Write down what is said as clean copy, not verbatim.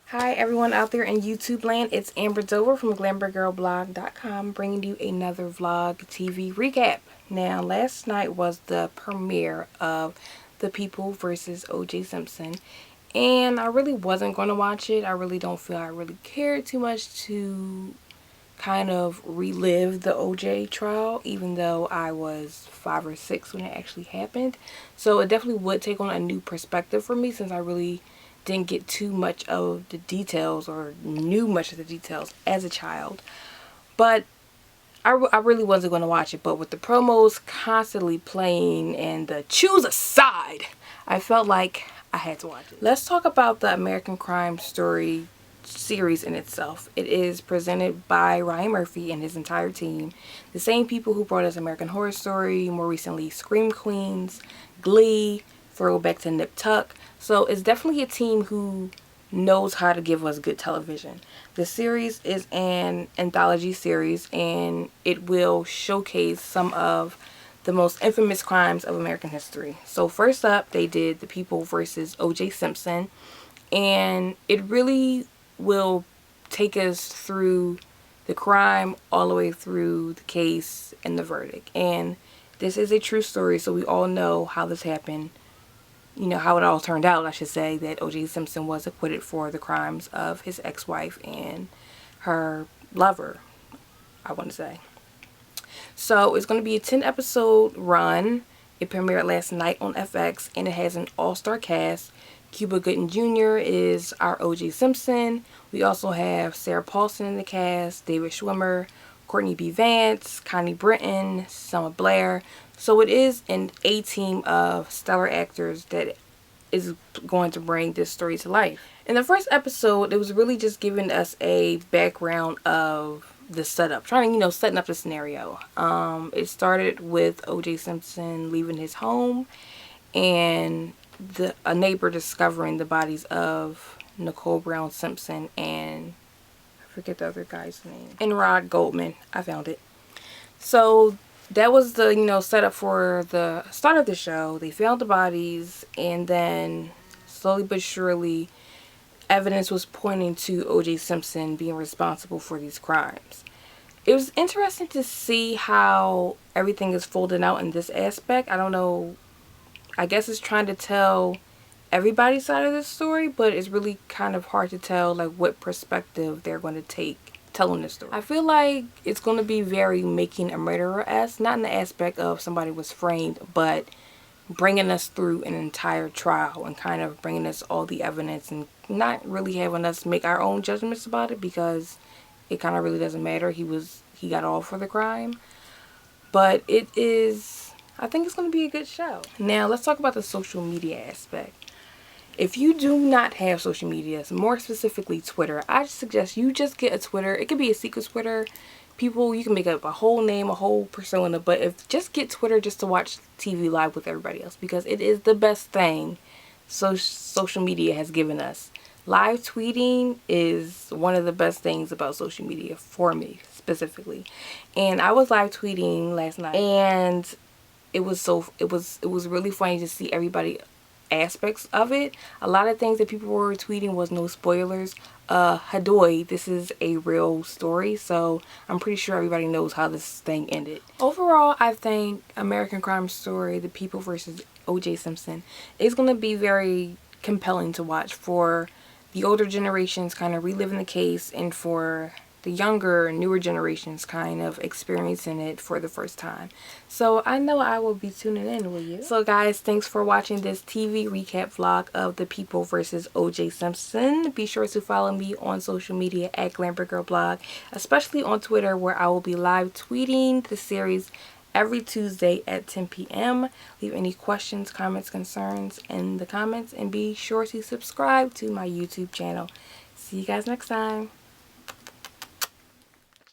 Hi everyone out there in YouTube land, it's Amber Dover from Glambergirlblog.com bringing you another vlog TV recap. Now last night was the premiere of The People versus O.J. Simpson, and I really wasn't going to watch it. I really don't feel I really cared too much to kind of relive the O.J. trial, even though I was 5 or 6 when it actually happened. So it definitely would take on a new perspective for me, since I really didn't get too much of the details or knew much of the details as a child. But I really wasn't going to watch it. But with the promos constantly playing and the choose a side, I felt like I had to watch it. Let's talk about the American Crime Story series in itself. It is presented by Ryan Murphy and his entire team. The same people who brought us American Horror Story, more recently Scream Queens, Glee, throwback to Nip Tuck. So it's definitely a team who knows how to give us good television. The series is an anthology series, and it will showcase some of the most infamous crimes of American history. So first up, they did The People versus O.J. Simpson, and it really will take us through the crime all the way through the case and the verdict. And this is a true story, so we all know how this happened. You know, how it all turned out, I should say, that O.J. Simpson was acquitted for the crimes of his ex-wife and her lover, I want to say. So it's going to be a 10-episode run. It premiered last night on FX, and it has an all-star cast. Cuba Gooding Jr. is our O.J. Simpson. We also have Sarah Paulson in the cast, David Schwimmer, Courtney B. Vance, Connie Britton, Selma Blair. So it is an A-team of stellar actors that is going to bring this story to life. In the first episode, it was really just giving us a background of the setup, trying to, setting up the scenario. It started with O.J. Simpson leaving his home and a neighbor discovering the bodies of Nicole Brown Simpson and I forget the other guy's name, and Rod Goldman. I found it. So that was the setup for the start of the show. They found the bodies, and then slowly but surely evidence was pointing to O.J. Simpson being responsible for these crimes. It was interesting to see how everything is folded out in this aspect. I don't know, I guess it's trying to tell everybody's side of the story, but it's really kind of hard to tell like what perspective they're going to take telling this story. I feel like it's going to be very Making a Murderer-esque, not in the aspect of somebody was framed, but bringing us through an entire trial and kind of bringing us all the evidence and not really having us make our own judgments about it, because it kind of really doesn't matter. He got off for the crime. But I think it's going to be a good show. Now let's talk about the social media aspect. If you do not have social media, more specifically Twitter, I suggest you just get a Twitter. It could be a secret Twitter. You can make up a whole name, a whole persona, but just get Twitter just to watch TV live with everybody else, because it is the best thing social media has given us. Live tweeting is one of the best things about social media for me specifically. And I was live tweeting last night, and it was really funny to see everybody aspects of it. A lot of things that people were tweeting was no spoilers. Hadoy, this is a real story, so I'm pretty sure everybody knows how this thing ended. Overall, I think American Crime Story, The People versus O.J. Simpson, is going to be very compelling to watch for the older generations kind of reliving the case, and for the younger, newer generations kind of experiencing it for the first time. So I know I will be tuning in, will you? So guys, thanks for watching this TV recap vlog of The People versus O.J. Simpson. Be sure to follow me on social media at Glambergirlblog, especially on Twitter, where I will be live tweeting the series every Tuesday at 10 p.m. Leave any questions, comments, concerns in the comments, and be sure to subscribe to my YouTube channel. See you guys next time.